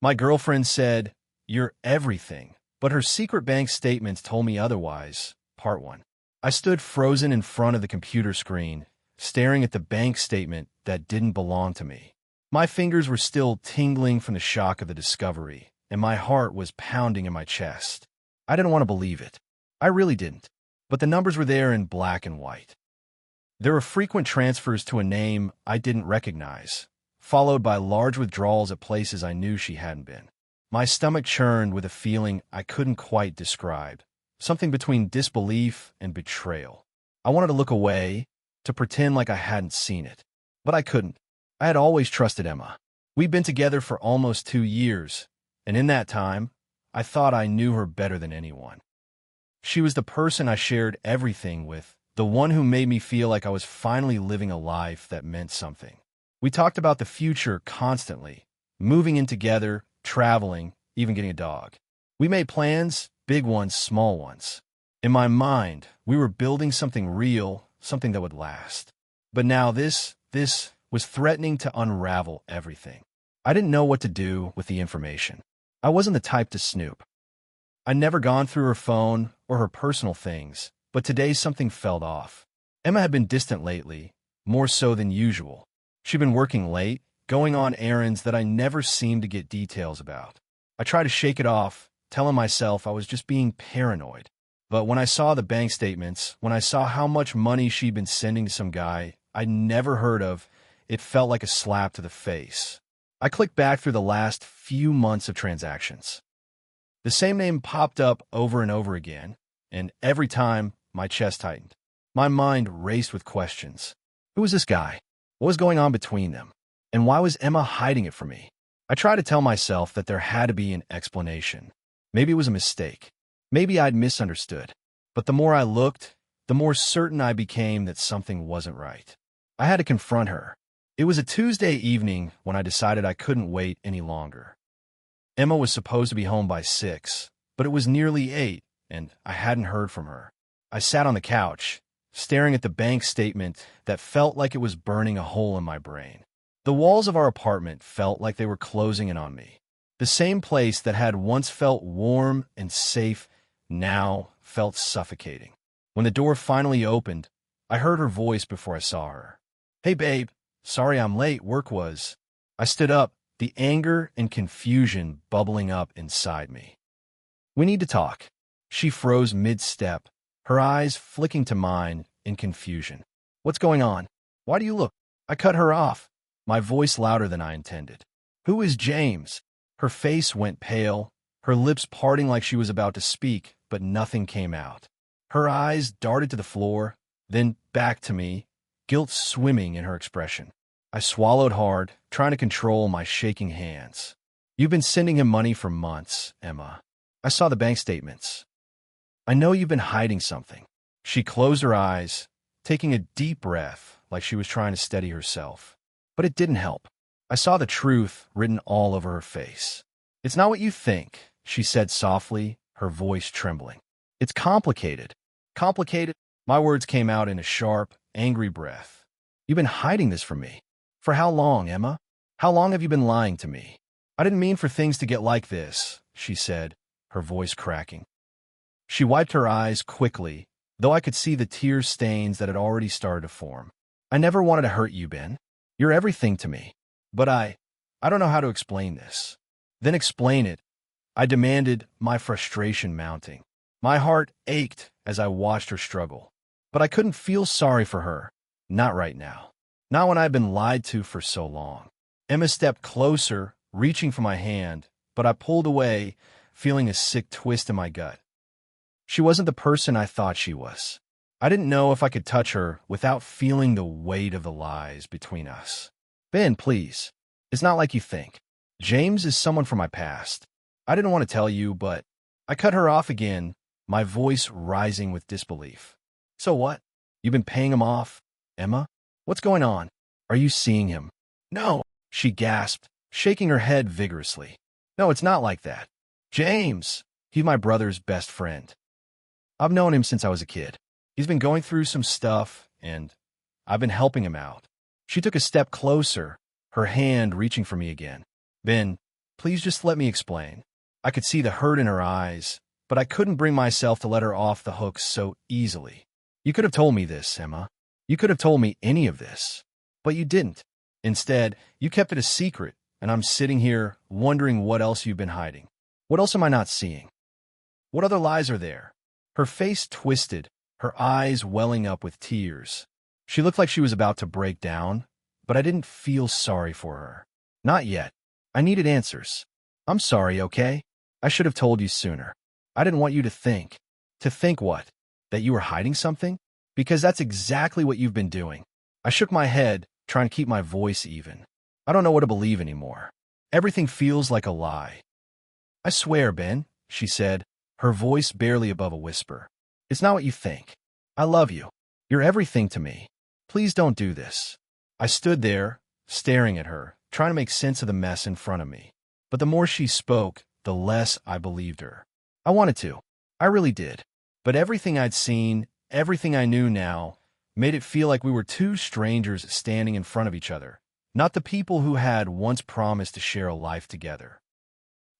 My girlfriend said, "You're everything," but her secret bank statements told me otherwise. Part 1. I stood frozen in front of the computer screen, staring at the bank statement that didn't belong to me. My fingers were still tingling from the shock of the discovery, and my heart was pounding in my chest. I didn't want to believe it. I really didn't. But the numbers were there in black and white. There were frequent transfers to a name I didn't recognize, followed by large withdrawals at places I knew she hadn't been. My stomach churned with a feeling I couldn't quite describe, something between disbelief and betrayal. I wanted to look away, to pretend like I hadn't seen it. But I couldn't. I had always trusted Emma. We'd been together for almost 2 years, and in that time, I thought I knew her better than anyone. She was the person I shared everything with, the one who made me feel like I was finally living a life that meant something. We talked about the future constantly, moving in together, traveling, even getting a dog. We made plans, big ones, small ones. In my mind, we were building something real, something that would last. But now this was threatening to unravel everything. I didn't know what to do with the information. I wasn't the type to snoop. I'd never gone through her phone or her personal things, but today something felt off. Emma had been distant lately, more so than usual. She'd been working late, going on errands that I never seemed to get details about. I tried to shake it off, telling myself I was just being paranoid. But when I saw the bank statements, when I saw how much money she'd been sending to some guy I'd never heard of, it felt like a slap to the face. I clicked back through the last few months of transactions. The same name popped up over and over again, and every time, my chest tightened. My mind raced with questions. Who was this guy? What was going on between them? And why was Emma hiding it from me? I tried to tell myself that there had to be an explanation. Maybe it was a mistake. Maybe I'd misunderstood. But the more I looked, the more certain I became that something wasn't right. I had to confront her. It was a Tuesday evening when I decided I couldn't wait any longer. Emma was supposed to be home by 6, but it was nearly 8, and I hadn't heard from her. I sat on the couch, staring at the bank statement that felt like it was burning a hole in my brain. The walls of our apartment felt like they were closing in on me. The same place that had once felt warm and safe now felt suffocating. When the door finally opened, I heard her voice before I saw her. "Hey, babe. Sorry I'm late. Work was." I stood up, the anger and confusion bubbling up inside me. "We need to talk." She froze mid-step, her eyes flicking to mine in confusion. "What's going on? Why do you look?" I cut her off, my voice louder than I intended. "Who is James?" Her face went pale, her lips parting like she was about to speak, but nothing came out. Her eyes darted to the floor, then back to me, guilt swimming in her expression. I swallowed hard, trying to control my shaking hands. "You've been sending him money for months, Emma. I saw the bank statements. I know you've been hiding something." She closed her eyes, taking a deep breath like she was trying to steady herself. But it didn't help. I saw the truth written all over her face. "It's not what you think," she said softly, her voice trembling. "It's complicated." "Complicated?" My words came out in a sharp, angry breath. "You've been hiding this from me. For how long, Emma? How long have you been lying to me?" "I didn't mean for things to get like this," she said, her voice cracking. She wiped her eyes quickly, though I could see the tear stains that had already started to form. "I never wanted to hurt you, Ben. You're everything to me. But I don't know how to explain this." "Then explain it," I demanded, my frustration mounting. My heart ached as I watched her struggle. But I couldn't feel sorry for her. Not right now. Not when I'd been lied to for so long. Emma stepped closer, reaching for my hand, but I pulled away, feeling a sick twist in my gut. She wasn't the person I thought she was. I didn't know if I could touch her without feeling the weight of the lies between us. "Ben, please. It's not like you think. James is someone from my past. I didn't want to tell you, but..." I cut her off again, my voice rising with disbelief. "So what? You've been paying him off, Emma? What's going on? Are you seeing him?" "No," she gasped, shaking her head vigorously. "No, it's not like that. James, he's my brother's best friend. I've known him since I was a kid. He's been going through some stuff, and I've been helping him out." She took a step closer, her hand reaching for me again. "Ben, Please just let me explain. I could see the hurt in her eyes, but I couldn't bring myself to let her off the hook so easily. You could have told me this, Emma. You could have told me any of this. But you didn't. Instead, you kept it a secret, and I'm sitting here wondering what else you've been hiding. What else am I not seeing? What other lies are there? Her face twisted, her eyes welling up with tears. She looked like she was about to break down, but I didn't feel sorry for her. Not yet. I needed answers. I'm sorry, okay? I should have told you sooner. I didn't want you to think. To think what? That you were hiding something? Because that's exactly what you've been doing. I shook my head, trying to keep my voice even. I don't know what to believe anymore. Everything feels like a lie. I swear, Ben, she said, her voice barely above a whisper. It's not what you think. I love you. You're everything to me. Please don't do this. I stood there, staring at her, trying to make sense of the mess in front of me. But the more she spoke, the less I believed her. I wanted to. I really did. But everything I'd seen, everything I knew now, made it feel like we were two strangers standing in front of each other, not the people who had once promised to share a life together.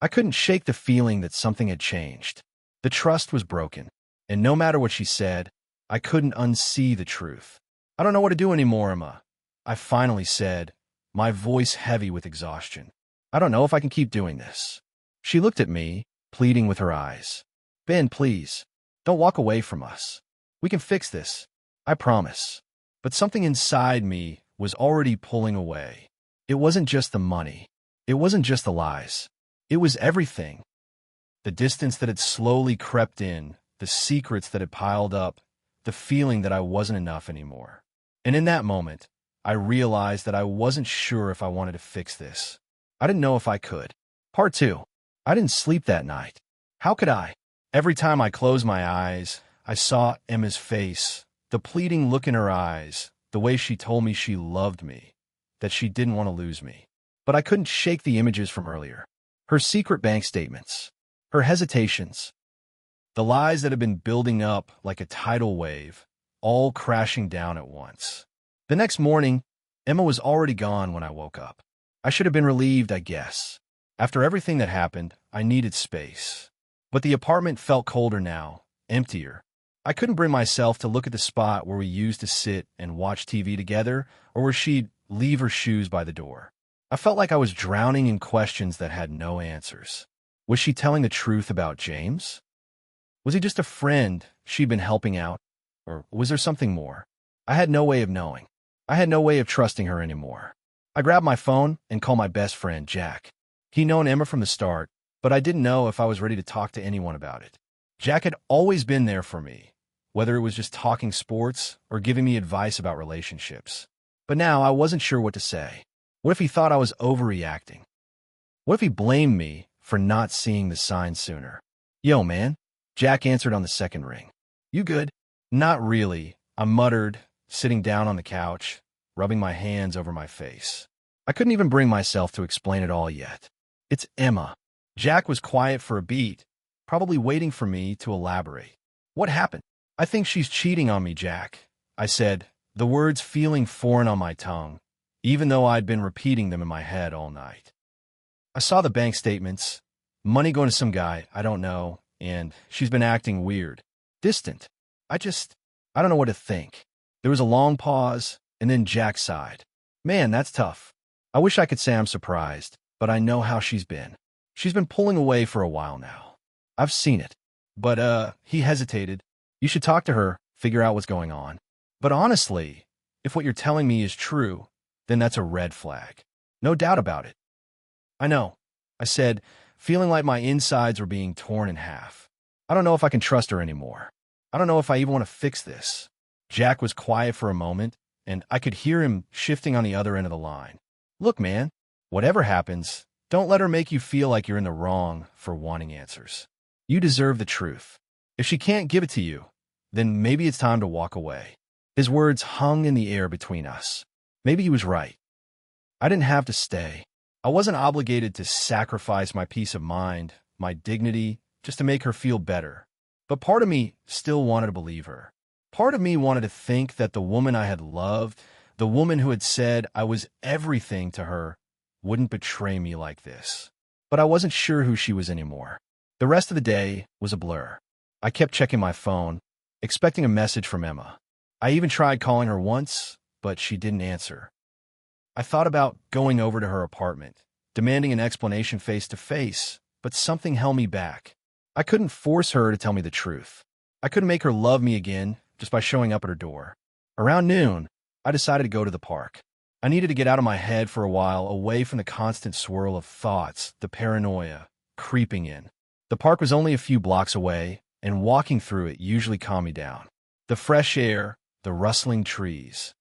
I couldn't shake the feeling that something had changed. The trust was broken, and no matter what she said, I couldn't unsee the truth. I don't know what to do anymore, Emma, I finally said, my voice heavy with exhaustion. I don't know if I can keep doing this. She looked at me, pleading with her eyes. Ben, please, don't walk away from us. We can fix this. I promise. But something inside me was already pulling away. It wasn't just the money. It wasn't just the lies. It was everything. The distance that had slowly crept in, the secrets that had piled up, the feeling that I wasn't enough anymore. And in that moment, I realized that I wasn't sure if I wanted to fix this. I didn't know if I could. Part 2. I didn't sleep that night. How could I? Every time I closed my eyes, I saw Emma's face, the pleading look in her eyes, the way she told me she loved me, that she didn't want to lose me. But I couldn't shake the images from earlier. Her secret bank statements, her hesitations, the lies that had been building up like a tidal wave, all crashing down at once. The next morning, Emma was already gone when I woke up. I should have been relieved, I guess. After everything that happened, I needed space. But the apartment felt colder now, emptier. I couldn't bring myself to look at the spot where we used to sit and watch TV together, or where she'd leave her shoes by the door. I felt like I was drowning in questions that had no answers. Was she telling the truth about James? Was he just a friend she'd been helping out? Or was there something more? I had no way of knowing. I had no way of trusting her anymore. I grabbed my phone and called my best friend, Jack. He'd known Emma from the start, but I didn't know if I was ready to talk to anyone about it. Jack had always been there for me, whether it was just talking sports or giving me advice about relationships. But now I wasn't sure what to say. What if he thought I was overreacting? What if he blamed me for not seeing the signs sooner? Yo, man, Jack answered on the second ring. You good? Not really, I muttered, sitting down on the couch, rubbing my hands over my face. I couldn't even bring myself to explain it all yet. It's Emma. Jack was quiet for a beat, probably waiting for me to elaborate. What happened? I think she's cheating on me, Jack, I said, the words feeling foreign on my tongue, even though I'd been repeating them in my head all night. I saw the bank statements, money going to some guy I don't know, and she's been acting weird, distant. I don't know what to think. There was a long pause, and then Jack sighed. Man, that's tough. I wish I could say I'm surprised, but I know how she's been. She's been pulling away for a while now. I've seen it. But, he hesitated. You should talk to her, figure out what's going on. But honestly, if what you're telling me is true, then that's a red flag. No doubt about it. I know, I said, feeling like my insides were being torn in half. I don't know if I can trust her anymore. I don't know if I even want to fix this. Jack was quiet for a moment, and I could hear him shifting on the other end of the line. Look, man, whatever happens, don't let her make you feel like you're in the wrong for wanting answers. You deserve the truth. If she can't give it to you, then maybe it's time to walk away. His words hung in the air between us. Maybe he was right. I didn't have to stay. I wasn't obligated to sacrifice my peace of mind, my dignity, just to make her feel better. But part of me still wanted to believe her. Part of me wanted to think that the woman I had loved, the woman who had said I was everything to her, wouldn't betray me like this. but I wasn't sure who she was anymore. The rest of the day was a blur. I kept checking my phone, expecting a message from Emma. I even tried calling her once, but she didn't answer. I thought about going over to her apartment, demanding an explanation face-to-face, but something held me back. I couldn't force her to tell me the truth. I couldn't make her love me again just by showing up at her door. Around noon, I decided to go to the park. I needed to get out of my head for a while, away from the constant swirl of thoughts, the paranoia, creeping in. The park was only a few blocks away, and walking through it usually calmed me down. The fresh air, the rustling trees.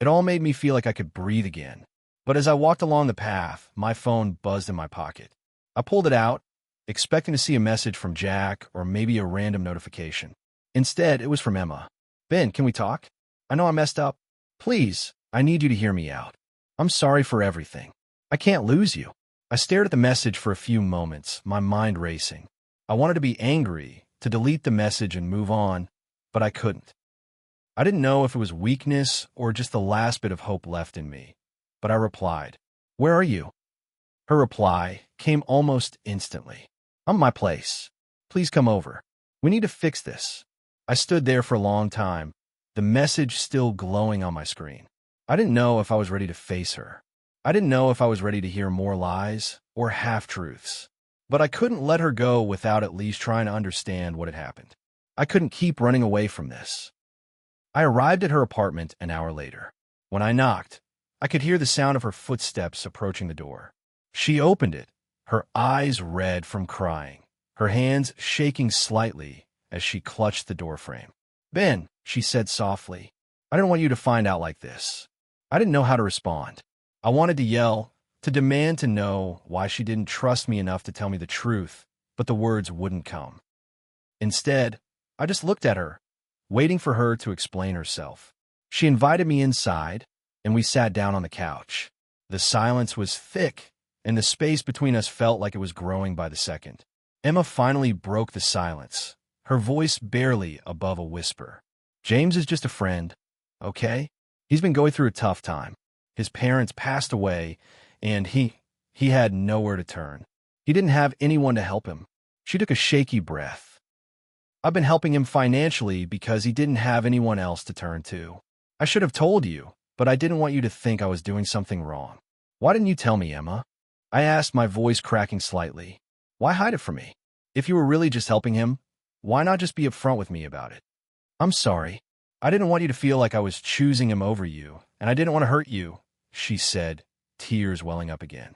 It all made me feel like I could breathe again. But as I walked along the path, my phone buzzed in my pocket. I pulled it out, expecting to see a message from Jack or maybe a random notification. Instead, it was from Emma. "Ben, can we talk? I know I messed up. Please, I need you to hear me out. I'm sorry for everything. I can't lose you." I stared at the message for a few moments, my mind racing. I wanted to be angry, to delete the message and move on, but I couldn't. I didn't know if it was weakness or just the last bit of hope left in me, but I replied, "Where are you?" Her reply came almost instantly. "I'm at my place. Please come over. We need to fix this." I stood there for a long time, the message still glowing on my screen. I didn't know if I was ready to face her. I didn't know if I was ready to hear more lies or half-truths. But I couldn't let her go without at least trying to understand what had happened. I couldn't keep running away from this. I arrived at her apartment an hour later. When I knocked, I could hear the sound of her footsteps approaching the door. She opened it, her eyes red from crying, her hands shaking slightly as she clutched the doorframe. "Ben," she said softly, "I didn't want you to find out like this." I didn't know how to respond. I wanted to yell, to demand to know why she didn't trust me enough to tell me the truth, but the words wouldn't come. Instead, I just looked at her, waiting for her to explain herself. She invited me inside, and we sat down on the couch. The silence was thick, and the space between us felt like it was growing by the second. Emma finally broke the silence, her voice barely above a whisper. "James is just a friend, okay? He's been going through a tough time. His parents passed away, and he had nowhere to turn. He didn't have anyone to help him." She took a shaky breath. "I've been helping him financially because he didn't have anyone else to turn to. I should have told you, but I didn't want you to think I was doing something wrong." "Why didn't you tell me, Emma?" I asked, my voice cracking slightly. "Why hide it from me? If you were really just helping him, why not just be upfront with me about it?" "I'm sorry. I didn't want you to feel like I was choosing him over you, and I didn't want to hurt you," she said, tears welling up again.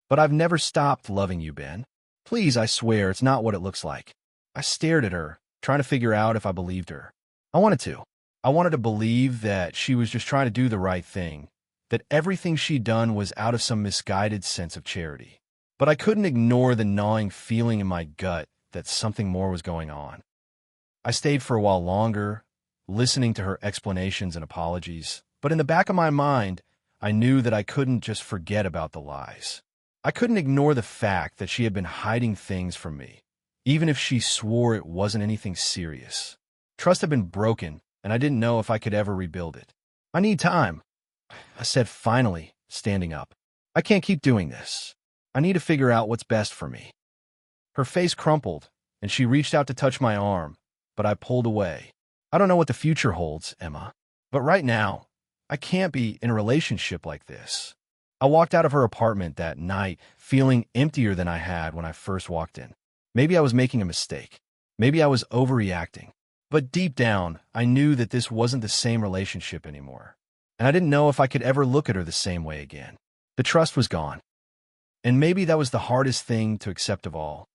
"But I've never stopped loving you, Ben. Please, I swear it's not what it looks like." I stared at her, trying to figure out if I believed her. I wanted to. I wanted to believe that she was just trying to do the right thing, that everything she'd done was out of some misguided sense of charity. But I couldn't ignore the gnawing feeling in my gut that something more was going on. I stayed for a while longer, listening to her explanations and apologies, but in the back of my mind, I knew that I couldn't just forget about the lies. I couldn't ignore the fact that she had been hiding things from me, even if she swore it wasn't anything serious. Trust had been broken, and I didn't know if I could ever rebuild it. "I need time," I said finally, standing up. "I can't keep doing this. I need to figure out what's best for me." Her face crumpled, and she reached out to touch my arm, but I pulled away. "I don't know what the future holds, Emma, but right now, I can't be in a relationship like this." I walked out of her apartment that night feeling emptier than I had when I first walked in. Maybe I was making a mistake. Maybe I was overreacting. But deep down, I knew that this wasn't the same relationship anymore. And I didn't know if I could ever look at her the same way again. The trust was gone. And maybe that was the hardest thing to accept of all.